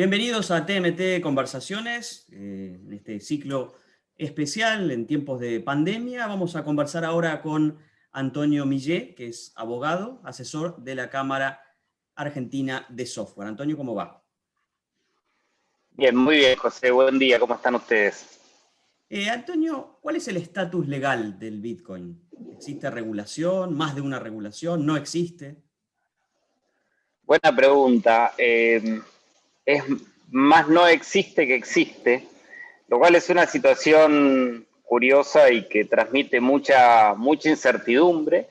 Bienvenidos a TMT Conversaciones, en este ciclo especial en tiempos de pandemia. Vamos a conversar ahora con Antonio Millé, que es abogado, asesor de la Cámara Argentina de Software. Antonio, ¿cómo va? Bien, muy bien, José. Buen día. ¿Cómo están ustedes? Antonio, ¿cuál es el estatus legal del Bitcoin? ¿Existe regulación? ¿Más de una regulación? ¿No existe? Buena pregunta. Es más no existe que existe, lo cual es una situación curiosa y que transmite mucha incertidumbre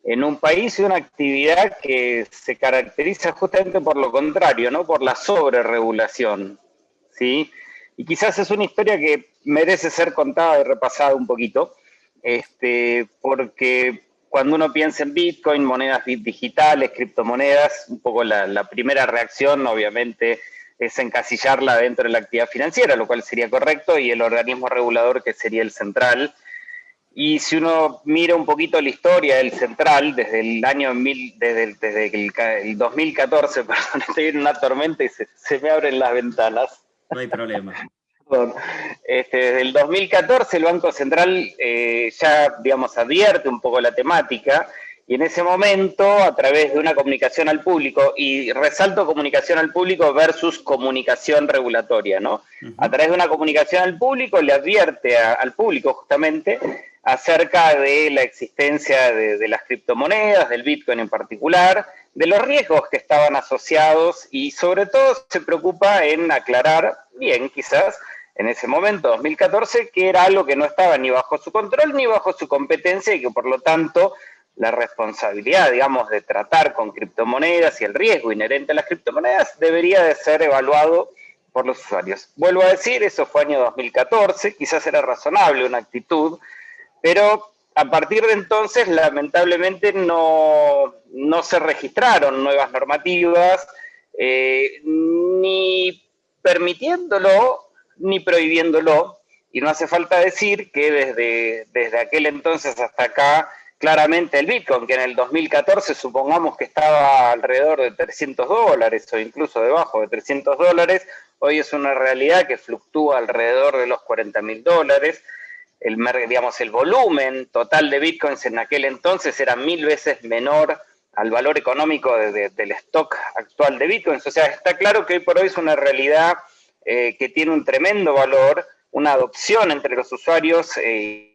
en un país y una actividad que se caracteriza justamente por lo contrario, ¿no? Por la sobreregulación, ¿sí? Y quizás es una historia que merece ser contada y repasada un poquito, porque cuando uno piensa en Bitcoin, monedas digitales, criptomonedas, un poco la primera reacción obviamente es encasillarla dentro de la actividad financiera, lo cual sería correcto, y el organismo regulador que sería el central. Y si uno mira un poquito la historia del central, desde el año desde el 2014, perdón, estoy en una tormenta y se me abren las ventanas. No hay problema. Perdón. Desde el 2014 el Banco Central ya, digamos, advierte un poco la temática, y en ese momento, a través de una comunicación al público, y resalto comunicación al público versus comunicación regulatoria, ¿no? A través de una comunicación al público le advierte al público justamente acerca de la existencia de las criptomonedas, del Bitcoin en particular, de los riesgos que estaban asociados, y sobre todo se preocupa en aclarar, bien quizás, en ese momento, 2014, que era algo que no estaba ni bajo su control ni bajo su competencia, y que por lo tanto la responsabilidad, digamos, de tratar con criptomonedas y el riesgo inherente a las criptomonedas debería de ser evaluado por los usuarios. Vuelvo a decir, eso fue año 2014, quizás era razonable una actitud, pero a partir de entonces, lamentablemente, no se registraron nuevas normativas, ni permitiéndolo ni prohibiéndolo. Y no hace falta decir que desde aquel entonces hasta acá, claramente el Bitcoin, que en el 2014 supongamos que estaba alrededor de $300 o incluso debajo de $300, hoy es una realidad que fluctúa alrededor de los $40.000. El volumen total de Bitcoins en aquel entonces era 1000 veces menor al valor económico del stock actual de Bitcoins. O sea, está claro que hoy por hoy es una realidad que tiene un tremendo valor, una adopción entre los usuarios, y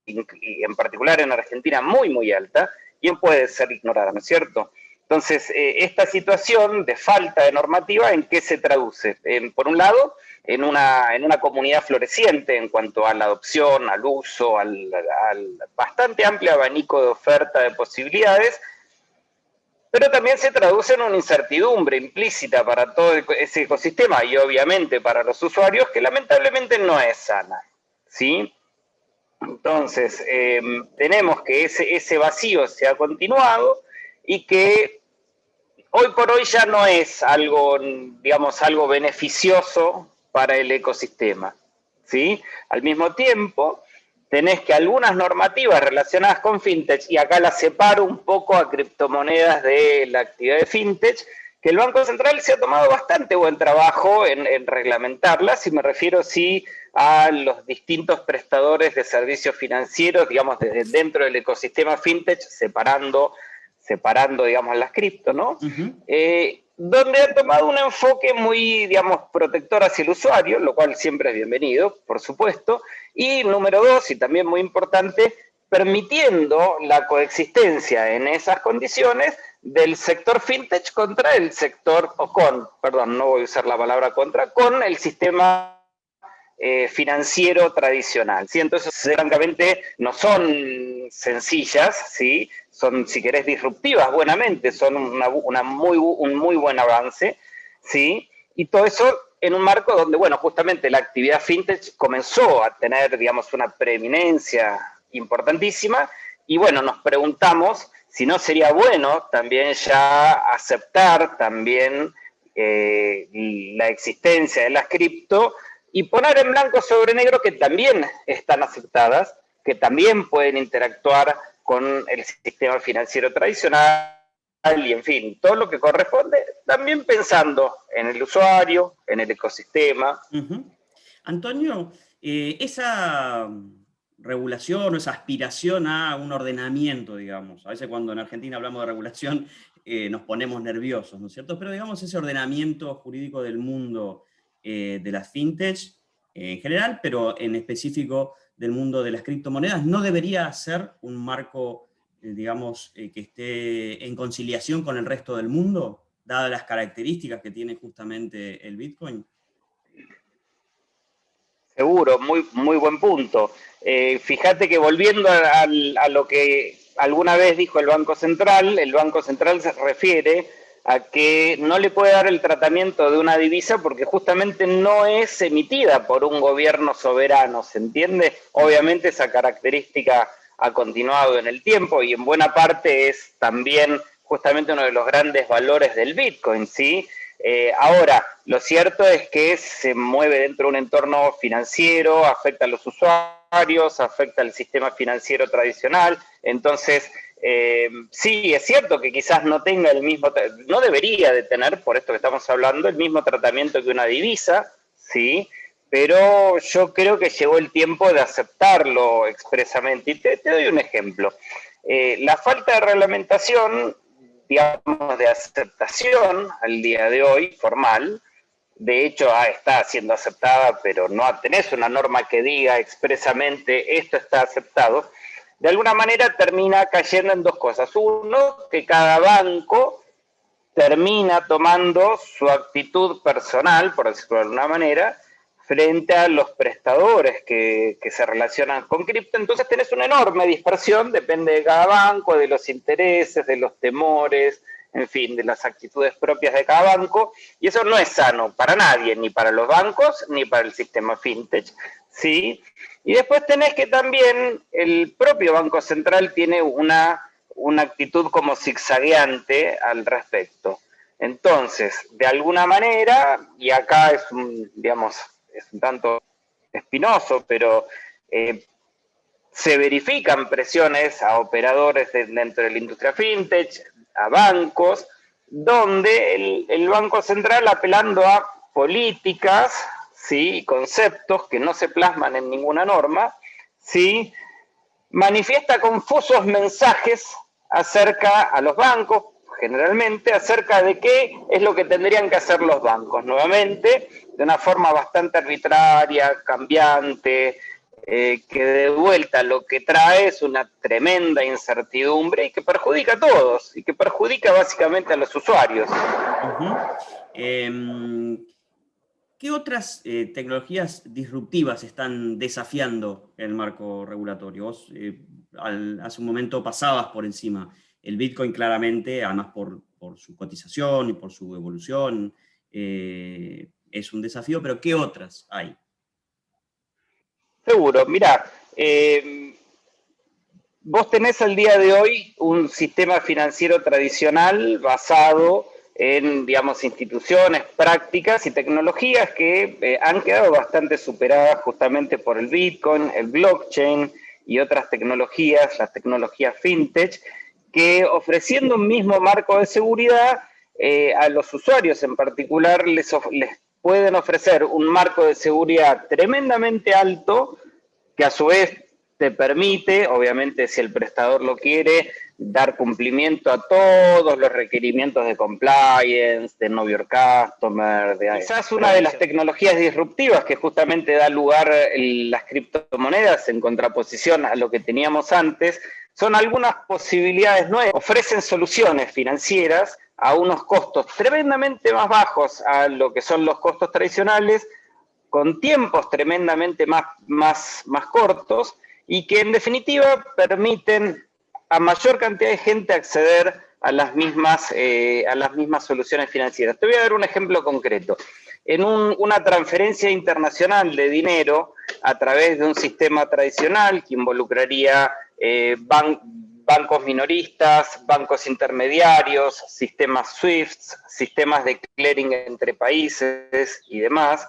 en particular en Argentina, muy alta, y no puede ser ignorada, ¿no es cierto? Entonces, esta situación de falta de normativa, ¿en qué se traduce? Por un lado, en una comunidad floreciente en cuanto a la adopción, al uso, al bastante amplio abanico de oferta de posibilidades, pero también se traduce en una incertidumbre implícita para todo ese ecosistema y obviamente para los usuarios, que lamentablemente no es sana, ¿sí? Entonces, tenemos que ese vacío se ha continuado, y que hoy por hoy ya no es algo, digamos, algo beneficioso para el ecosistema, ¿sí? Al mismo tiempo, tenés que algunas normativas relacionadas con fintech, y acá las separo un poco a criptomonedas de la actividad de fintech, que el Banco Central se ha tomado bastante buen trabajo en reglamentarlas, y me refiero sí a los distintos prestadores de servicios financieros, digamos, desde dentro del ecosistema fintech, separando, digamos, las cripto, ¿no? Donde han tomado un enfoque muy, digamos, protector hacia el usuario, lo cual siempre es bienvenido, por supuesto. Y número dos, y también muy importante, permitiendo la coexistencia en esas condiciones del sector fintech contra el sector, perdón, no voy a usar la palabra contra, con el sistema financiero tradicional, ¿sí? Entonces, francamente, no son sencillas, ¿sí? Son, si querés, disruptivas buenamente, son un muy buen avance, ¿sí? Y todo eso en un marco donde, bueno, justamente la actividad fintech comenzó a tener, digamos, una preeminencia importantísima, y bueno, nos preguntamos si no sería bueno también ya aceptar también la existencia de las cripto, y poner en blanco sobre negro que también están aceptadas, que también pueden interactuar con el sistema financiero tradicional, y en fin, todo lo que corresponde, también pensando en el usuario, en el ecosistema. Antonio, esa regulación o esa aspiración a un ordenamiento, digamos, a veces cuando en Argentina hablamos de regulación nos ponemos nerviosos, ¿no es cierto? Pero digamos ese ordenamiento jurídico del mundo de las fintech en general, pero en específico del mundo de las criptomonedas, ¿no debería ser un marco, digamos, que esté en conciliación con el resto del mundo, dadas las características que tiene justamente el Bitcoin? Seguro, muy, muy buen punto. Fíjate que volviendo a lo que alguna vez dijo el Banco Central se refiere a que no le puede dar el tratamiento de una divisa porque justamente no es emitida por un gobierno soberano, ¿se entiende? Obviamente esa característica ha continuado en el tiempo y en buena parte es también justamente uno de los grandes valores del Bitcoin, ¿sí? Ahora, lo cierto es que se mueve dentro de un entorno financiero, afecta a los usuarios, afecta al sistema financiero tradicional, entonces sí, es cierto que quizás no tenga el mismo, no debería de tener, por esto que estamos hablando, el mismo tratamiento que una divisa, ¿sí? Pero yo creo que llegó el tiempo de aceptarlo expresamente. Y te doy un ejemplo. La falta de reglamentación, digamos, de aceptación al día de hoy, formal, de hecho está siendo aceptada, pero no tenés una norma que diga expresamente esto está aceptado, de alguna manera termina cayendo en dos cosas. Uno, que cada banco termina tomando su actitud personal, por decirlo de alguna manera, frente a los prestadores que se relacionan con cripto. Entonces tenés una enorme dispersión, depende de cada banco, de los intereses, de los temores, en fin, de las actitudes propias de cada banco, y eso no es sano para nadie, ni para los bancos, ni para el sistema fintech, ¿sí? Y después tenés que también el propio Banco Central tiene una actitud como zigzagueante al respecto. Entonces, de alguna manera, y acá es digamos, es un tanto espinoso, pero se verifican presiones a operadores dentro de la industria fintech, a bancos, donde el Banco Central, apelando a políticas, ¿sí? Conceptos que no se plasman en ninguna norma, ¿sí? Manifiesta confusos mensajes acerca a los bancos, generalmente, acerca de qué es lo que tendrían que hacer los bancos. Nuevamente, de una forma bastante arbitraria, cambiante, que de vuelta lo que trae es una tremenda incertidumbre y que perjudica a todos, y que perjudica básicamente a los usuarios. ¿Qué otras tecnologías disruptivas están desafiando el marco regulatorio? Vos hace un momento pasabas por encima. El Bitcoin claramente, además por su cotización y por su evolución, es un desafío, pero ¿qué otras hay? Seguro, mirá, vos tenés al día de hoy un sistema financiero tradicional basado en, digamos, instituciones, prácticas y tecnologías que han quedado bastante superadas justamente por el Bitcoin, el blockchain y otras tecnologías, las tecnologías fintech, que ofreciendo un mismo marco de seguridad a los usuarios en particular les pueden ofrecer un marco de seguridad tremendamente alto que a su vez te permite, obviamente si el prestador lo quiere, dar cumplimiento a todos los requerimientos de compliance, de Know Your Customer. Quizás una de las tecnologías disruptivas que justamente da lugar las criptomonedas en contraposición a lo que teníamos antes, son algunas posibilidades nuevas. Ofrecen soluciones financieras a unos costos tremendamente más bajos a lo que son los costos tradicionales, con tiempos tremendamente más cortos y que en definitiva permiten a mayor cantidad de gente acceder a las mismas soluciones financieras. Te voy a dar un ejemplo concreto. En una transferencia internacional de dinero a través de un sistema tradicional que involucraría bancos minoristas, bancos intermediarios, sistemas SWIFT, sistemas de clearing entre países y demás,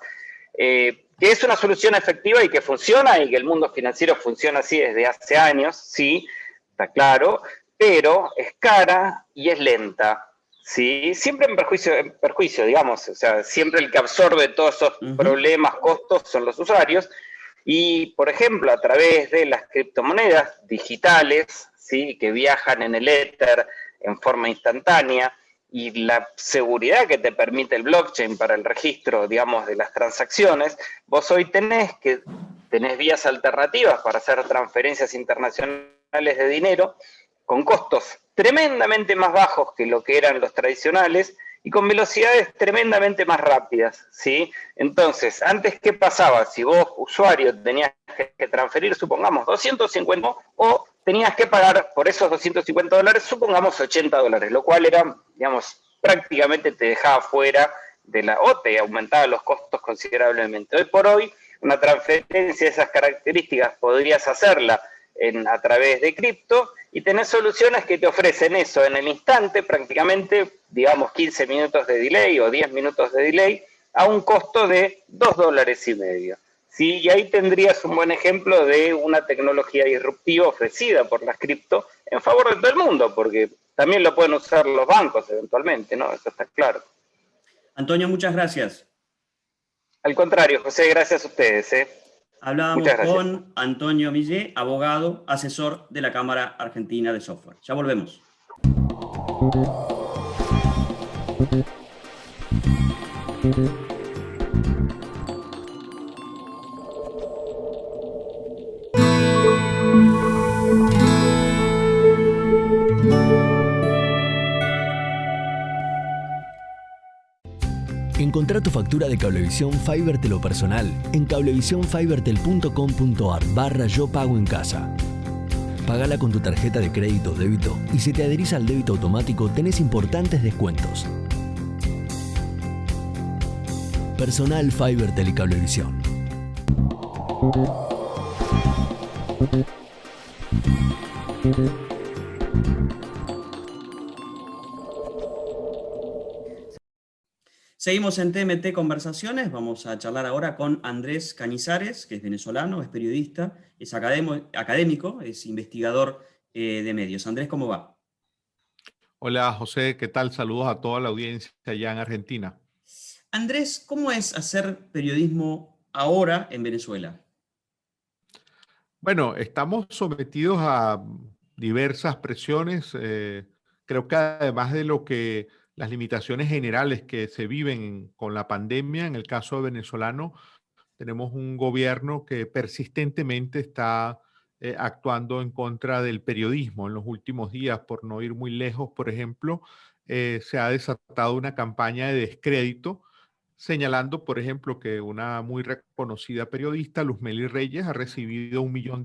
que es una solución efectiva y que funciona y que el mundo financiero funciona así desde hace años, sí, está claro, pero es cara y es lenta. ¿Sí? Siempre en perjuicio, digamos, o sea, siempre el que absorbe todos esos problemas, costos, son los usuarios. Y, por ejemplo, a través de las criptomonedas digitales, ¿sí? Que viajan en el éter en forma instantánea, y la seguridad que te permite el blockchain para el registro, digamos, de las transacciones, vos hoy tenés vías alternativas para hacer transferencias internacionales de dinero con costos tremendamente más bajos que lo que eran los tradicionales y con velocidades tremendamente más rápidas, ¿sí? Entonces, antes, ¿qué pasaba? Si vos, usuario, tenías que transferir, supongamos, 250 o tenías que pagar por esos $250, supongamos $80, lo cual era, digamos, prácticamente te dejaba fuera o te aumentaba los costos considerablemente. Hoy por hoy, una transferencia de esas características podrías hacerla a través de cripto y tenés soluciones que te ofrecen eso en el instante, prácticamente, digamos, 15 minutos de delay o 10 minutos de delay a un costo de $2,50. ¿Sí? Y ahí tendrías un buen ejemplo de una tecnología disruptiva ofrecida por las cripto en favor de todo el mundo, porque también lo pueden usar los bancos eventualmente, ¿no? Eso está claro. Antonio, muchas gracias. Al contrario, José, gracias a ustedes. Hablábamos con Antonio Millet, abogado, asesor de la Cámara Argentina de Software. Ya volvemos. Encontrá tu factura de Cablevisión Fibertel o personal en cablevisionfibertel.com.ar/yo pago en casa. Pagala con tu tarjeta de crédito o débito y si te adherís al débito automático tenés importantes descuentos. Personal Fibertel y Cablevisión. Seguimos en TMT Conversaciones, vamos a charlar ahora con Andrés Cañizares, que es venezolano, es periodista, es académico, es investigador de medios. Andrés, ¿cómo va? Hola José, ¿qué tal? Saludos a toda la audiencia allá en Argentina. Andrés, ¿cómo es hacer periodismo ahora en Venezuela? Bueno, estamos sometidos a diversas presiones. Creo que además de lo que las limitaciones generales que se viven con la pandemia, en el caso venezolano, tenemos un gobierno que persistentemente está actuando en contra del periodismo. En los últimos días, por no ir muy lejos, por ejemplo, se ha desatado una campaña de descrédito señalando, por ejemplo, que una muy reconocida periodista, Luzmeli Reyes, ha recibido $1 millón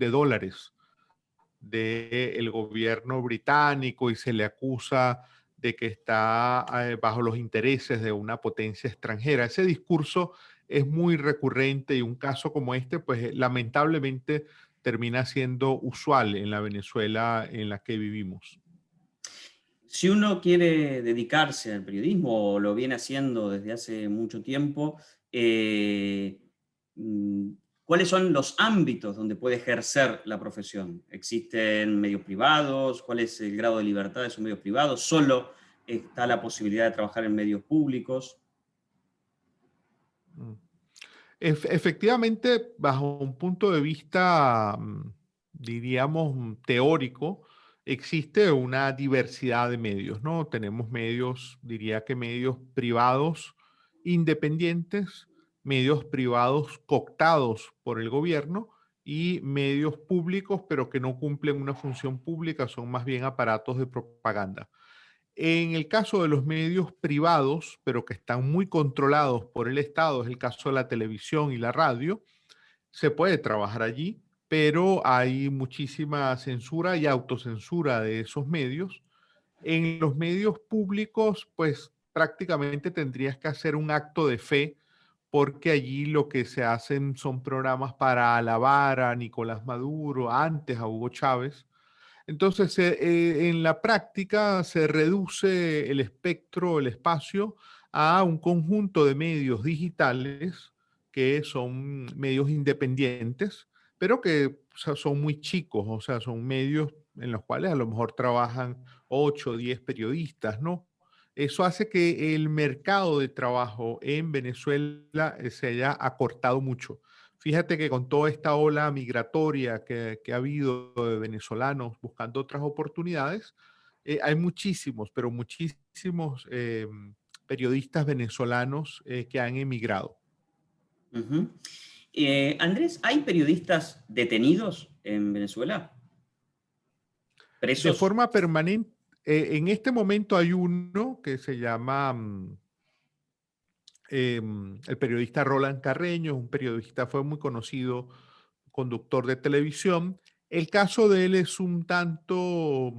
del gobierno británico y se le acusa de que está bajo los intereses de una potencia extranjera. Ese discurso es muy recurrente y un caso como este, pues lamentablemente termina siendo usual en la Venezuela en la que vivimos. Si uno quiere dedicarse al periodismo o lo viene haciendo desde hace mucho tiempo, ¿cuáles son los ámbitos donde puede ejercer la profesión? ¿Existen medios privados? ¿Cuál es el grado de libertad de esos medios privados? ¿Solo está la posibilidad de trabajar en medios públicos? Efectivamente, bajo un punto de vista, diríamos, teórico, existe una diversidad de medios, ¿no? Tenemos medios, diría que medios privados independientes, medios privados cooptados por el gobierno y medios públicos, pero que no cumplen una función pública, son más bien aparatos de propaganda. En el caso de los medios privados, pero que están muy controlados por el Estado, es el caso de la televisión y la radio, se puede trabajar allí, pero hay muchísima censura y autocensura de esos medios. En los medios públicos, pues prácticamente tendrías que hacer un acto de fe porque allí lo que se hacen son programas para alabar a Nicolás Maduro, antes a Hugo Chávez. Entonces, en la práctica se reduce el espectro, el espacio, a un conjunto de medios digitales que son medios independientes, pero que o sea, son muy chicos, o sea, son medios en los cuales a lo mejor trabajan 8 o 10 periodistas, ¿no? Eso hace que el mercado de trabajo en Venezuela se haya acortado mucho. Fíjate que con toda esta ola migratoria que ha habido de venezolanos buscando otras oportunidades, hay muchísimos, pero muchísimos periodistas venezolanos que han emigrado. Ujú. Andrés, ¿hay periodistas detenidos en Venezuela? De ¿Presos? forma permanente, en este momento hay uno que se llama el periodista Roland Carreño, un periodista, fue muy conocido, conductor de televisión. El caso de él es un tanto,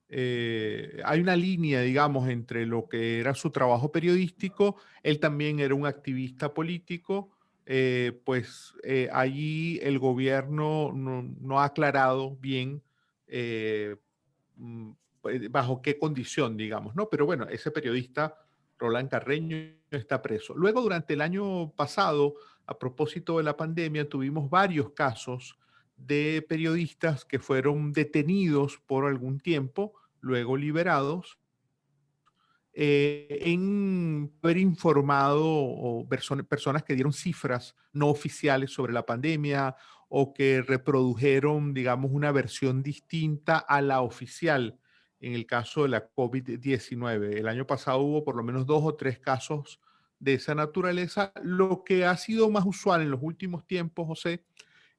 hay una línea, digamos, entre lo que era su trabajo periodístico, él también era un activista político, allí el gobierno no ha aclarado bien eh, mm, bajo qué condición, digamos, ¿no? Pero bueno, ese periodista, Roland Carreño, está preso. Luego, durante el año pasado, a propósito de la pandemia, tuvimos varios casos de periodistas que fueron detenidos por algún tiempo, luego liberados, en haber informado o personas que dieron cifras no oficiales sobre la pandemia o que reprodujeron, digamos, una versión distinta a la oficial en el caso de la COVID-19. El año pasado hubo por lo menos 2 o 3 casos de esa naturaleza. Lo que ha sido más usual en los últimos tiempos, José,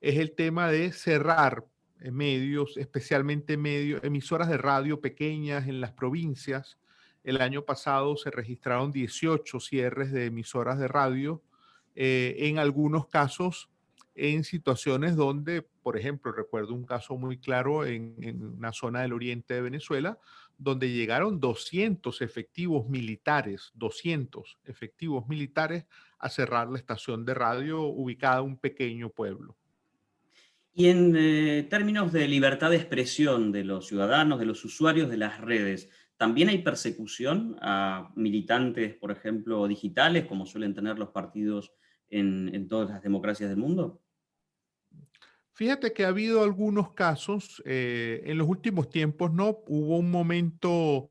es el tema de cerrar medios, especialmente medios, emisoras de radio pequeñas en las provincias. El año pasado se registraron 18 cierres de emisoras de radio, en algunos casos en situaciones donde, por ejemplo, recuerdo un caso muy claro en una zona del oriente de Venezuela, donde llegaron 200 efectivos militares a cerrar la estación de radio ubicada en un pequeño pueblo. Y en términos de libertad de expresión de los ciudadanos, de los usuarios de las redes, ¿también hay persecución a militantes, por ejemplo, digitales, como suelen tener los partidos en todas las democracias del mundo? Fíjate que ha habido algunos casos, en los últimos tiempos, ¿no? Hubo un momento,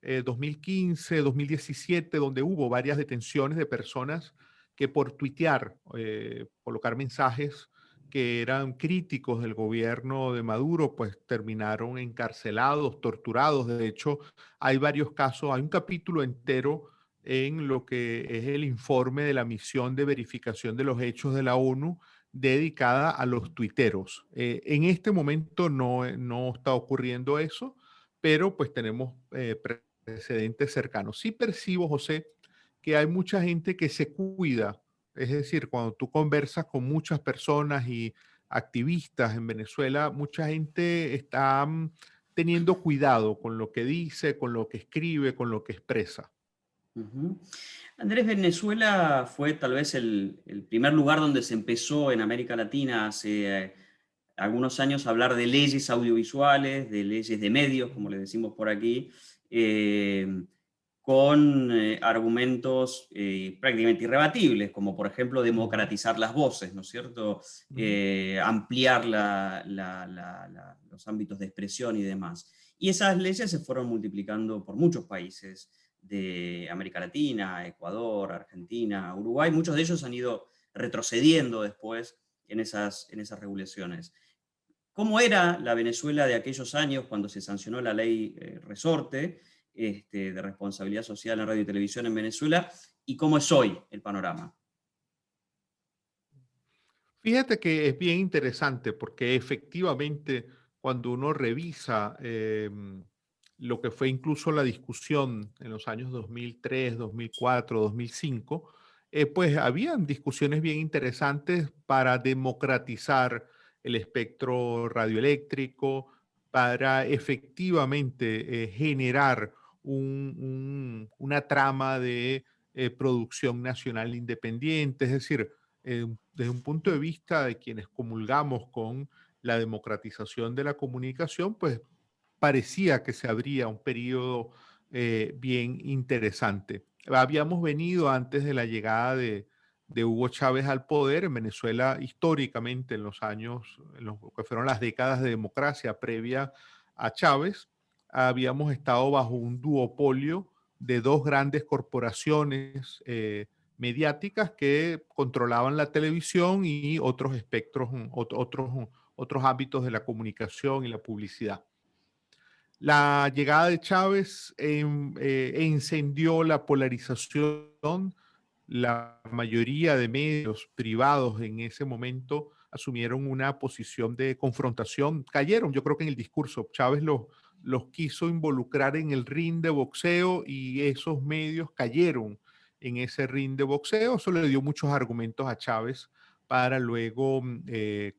2015, 2017, donde hubo varias detenciones de personas que por tuitear, colocar mensajes que eran críticos del gobierno de Maduro, pues terminaron encarcelados, torturados. De hecho, hay varios casos, hay un capítulo entero en lo que es el informe de la misión de verificación de los hechos de la ONU dedicada a los tuiteros. En este momento no está ocurriendo eso, pero pues tenemos precedentes cercanos. Sí percibo, José, que hay mucha gente que se cuida. Es decir, cuando tú conversas con muchas personas y activistas en Venezuela, mucha gente está teniendo cuidado con lo que dice, con lo que escribe, con lo que expresa. Ujú. Andrés, Venezuela fue tal vez el primer lugar donde se empezó en América Latina hace algunos años a hablar de leyes audiovisuales, de leyes de medios, como le decimos por aquí, eh, con argumentos prácticamente irrebatibles, como por ejemplo Ujú, democratizar las voces, ¿no es cierto? ujú. Ampliar los ámbitos de expresión y demás. Y esas leyes se fueron multiplicando por muchos países de América Latina, Ecuador, Argentina, Uruguay. Muchos de ellos han ido retrocediendo después en esas regulaciones. ¿Cómo era la Venezuela de aquellos años cuando se sancionó la ley Resorte de responsabilidad social en radio y televisión en Venezuela? ¿Y cómo es hoy el panorama? Fíjate que es bien interesante porque efectivamente cuando uno revisa lo que fue incluso la discusión en los años 2003, 2004, 2005, pues habían discusiones bien interesantes para democratizar el espectro radioeléctrico, para efectivamente generar una trama de producción nacional independiente, es decir, desde un punto de vista de quienes comulgamos con la democratización de la comunicación, pues parecía que se abría un periodo bien interesante. Habíamos venido antes de la llegada de Hugo Chávez al poder. En Venezuela, históricamente, en los años, en lo que fueron las décadas de democracia previa a Chávez, habíamos estado bajo un duopolio de dos grandes corporaciones mediáticas que controlaban la televisión y otros espectros, otros ámbitos de la comunicación y la publicidad. La llegada de Chávez encendió la polarización. La mayoría de medios privados en ese momento asumieron una posición de confrontación. Cayeron, yo creo que en el discurso. Chávez los quiso involucrar en el ring de boxeo y esos medios cayeron en ese ring de boxeo. Eso le dio muchos argumentos a Chávez para luego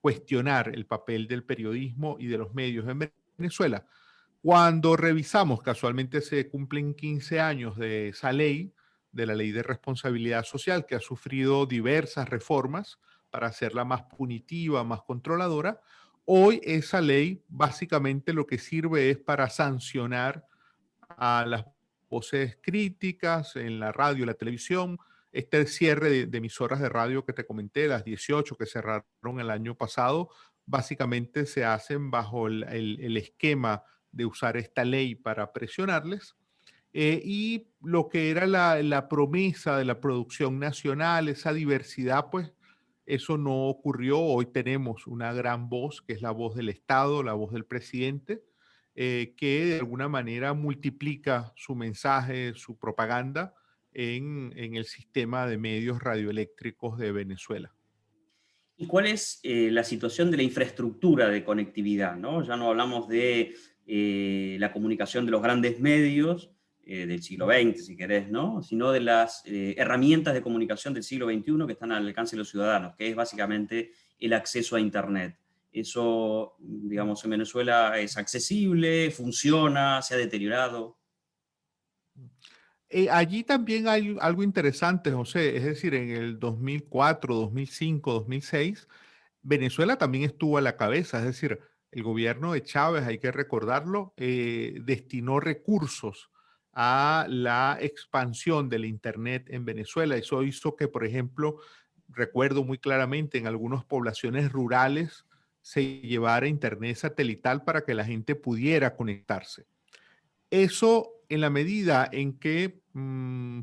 cuestionar el papel del periodismo y de los medios en Venezuela. Cuando revisamos, casualmente se cumplen 15 años de esa ley, de la ley de responsabilidad social, que ha sufrido diversas reformas para hacerla más punitiva, más controladora. Hoy esa ley básicamente lo que sirve es para sancionar a las voces críticas en la radio y la televisión. Este cierre de emisoras de radio que te comenté, las 18 que cerraron el año pasado, básicamente se hacen bajo el esquema de usar esta ley para presionarles. Y lo que era la promesa de la producción nacional, esa diversidad, pues eso no ocurrió. Hoy tenemos una gran voz, que es la voz del Estado, la voz del presidente, que de alguna manera multiplica su mensaje, su propaganda en el sistema de medios radioeléctricos de Venezuela. ¿Y cuál es la situación de la infraestructura de conectividad, ¿no? Ya no hablamos de la comunicación de los grandes medios del siglo XX, si querés, ¿no? Sino de las herramientas de comunicación del siglo XXI que están al alcance de los ciudadanos, que es básicamente el acceso a Internet. Eso, digamos, en Venezuela es accesible, funciona, se ha deteriorado. Allí también hay algo interesante, José, es decir, en el 2004, 2005, 2006, Venezuela también estuvo a la cabeza, es decir, el gobierno de Chávez, hay que recordarlo, destinó recursos a la expansión del Internet en Venezuela. Eso hizo que, por ejemplo, recuerdo muy claramente, en algunas poblaciones rurales se llevara Internet satelital para que la gente pudiera conectarse. Eso, en la medida en que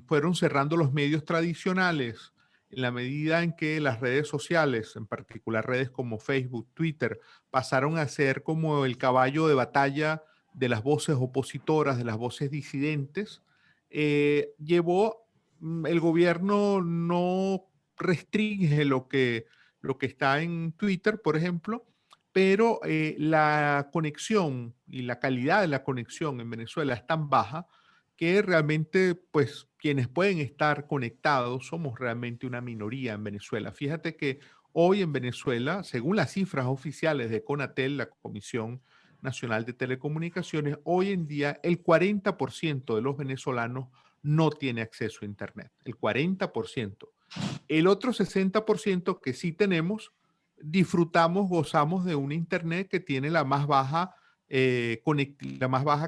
fueron cerrando los medios tradicionales, en la medida en que las redes sociales, en particular redes como Facebook, Twitter, pasaron a ser como el caballo de batalla de las voces opositoras, de las voces disidentes, el gobierno no restringe lo que está en Twitter, por ejemplo, pero la conexión y la calidad de la conexión en Venezuela es tan baja que realmente, pues, quienes pueden estar conectados somos realmente una minoría en Venezuela. Fíjate que hoy en Venezuela, según las cifras oficiales de CONATEL, la Comisión Nacional de Telecomunicaciones, hoy en día el 40% de los venezolanos no tiene acceso a Internet. El 40%. El otro 60% que sí tenemos, disfrutamos, gozamos de un Internet que tiene la más baja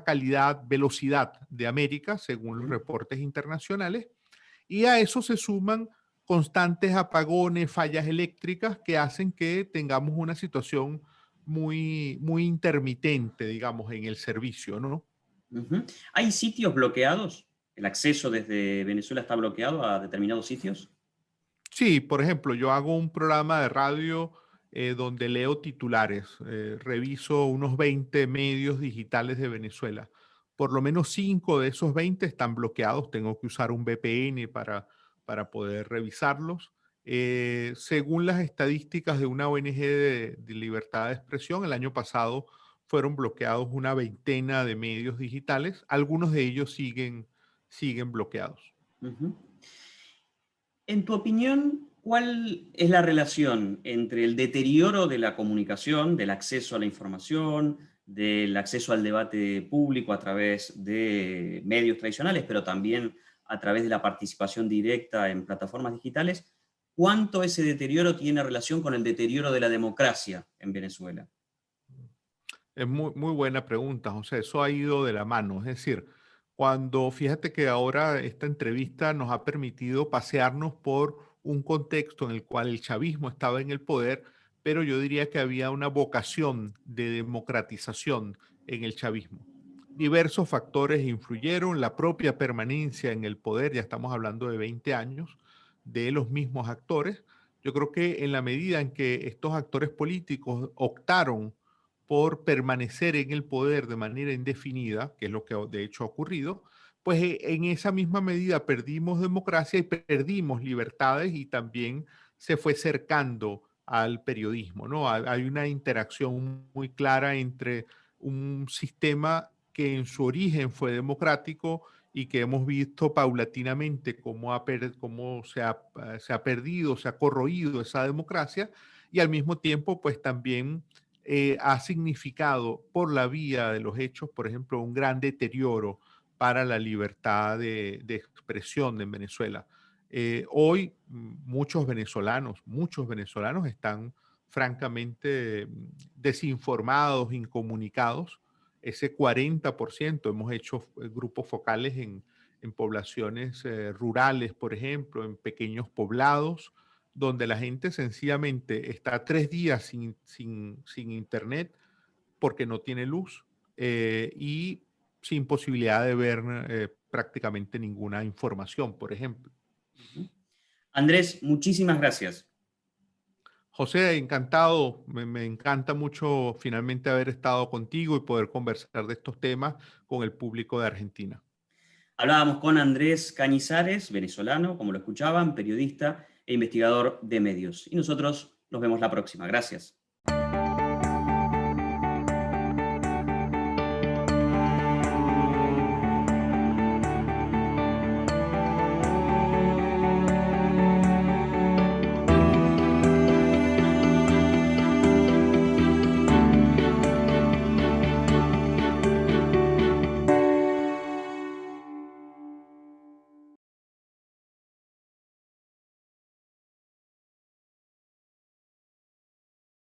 calidad, velocidad de América, según los reportes internacionales, y a eso se suman constantes apagones, fallas eléctricas que hacen que tengamos una situación muy, muy intermitente, digamos, en el servicio, ¿no? ¿Hay sitios bloqueados? ¿El acceso desde Venezuela está bloqueado a determinados sitios? Sí, por ejemplo, yo hago un programa de radio donde leo titulares, reviso unos 20 medios digitales de Venezuela. Por lo menos 5 de esos 20 están bloqueados, tengo que usar un VPN para poder revisarlos. Según las estadísticas de una ONG de libertad de expresión, el año pasado fueron bloqueados una veintena de medios digitales, algunos de ellos siguen bloqueados. En tu opinión, ¿cuál es la relación entre el deterioro de la comunicación, del acceso a la información, del acceso al debate público a través de medios tradicionales, pero también a través de la participación directa en plataformas digitales? ¿Cuánto ese deterioro tiene relación con el deterioro de la democracia en Venezuela? Es muy, muy buena pregunta, José. Eso ha ido de la mano. Es decir, fíjate que ahora esta entrevista nos ha permitido pasearnos por un contexto en el cual el chavismo estaba en el poder, pero yo diría que había una vocación de democratización en el chavismo. Diversos factores influyeron, la propia permanencia en el poder, ya estamos hablando de 20 años, de los mismos actores. Yo creo que en la medida en que estos actores políticos optaron por permanecer en el poder de manera indefinida, que es lo que de hecho ha ocurrido, pues en esa misma medida perdimos democracia y perdimos libertades y también se fue cercando al periodismo, ¿no? Hay una interacción muy clara entre un sistema que en su origen fue democrático y que hemos visto paulatinamente cómo se ha perdido, se ha corroído esa democracia, y al mismo tiempo pues también ha significado por la vía de los hechos, por ejemplo, un gran deterioro para la libertad de expresión en Venezuela. Hoy muchos venezolanos están francamente desinformados, incomunicados. Ese 40%, hemos hecho grupos focales en poblaciones rurales, por ejemplo, en pequeños poblados, donde la gente sencillamente está 3 días sin internet porque no tiene luz y sin posibilidad de ver prácticamente ninguna información, por ejemplo. Andrés, muchísimas gracias. José, encantado, me encanta mucho finalmente haber estado contigo y poder conversar de estos temas con el público de Argentina. Hablábamos con Andrés Cañizares, venezolano, como lo escuchaban, periodista e investigador de medios. Y nosotros nos vemos la próxima. Gracias.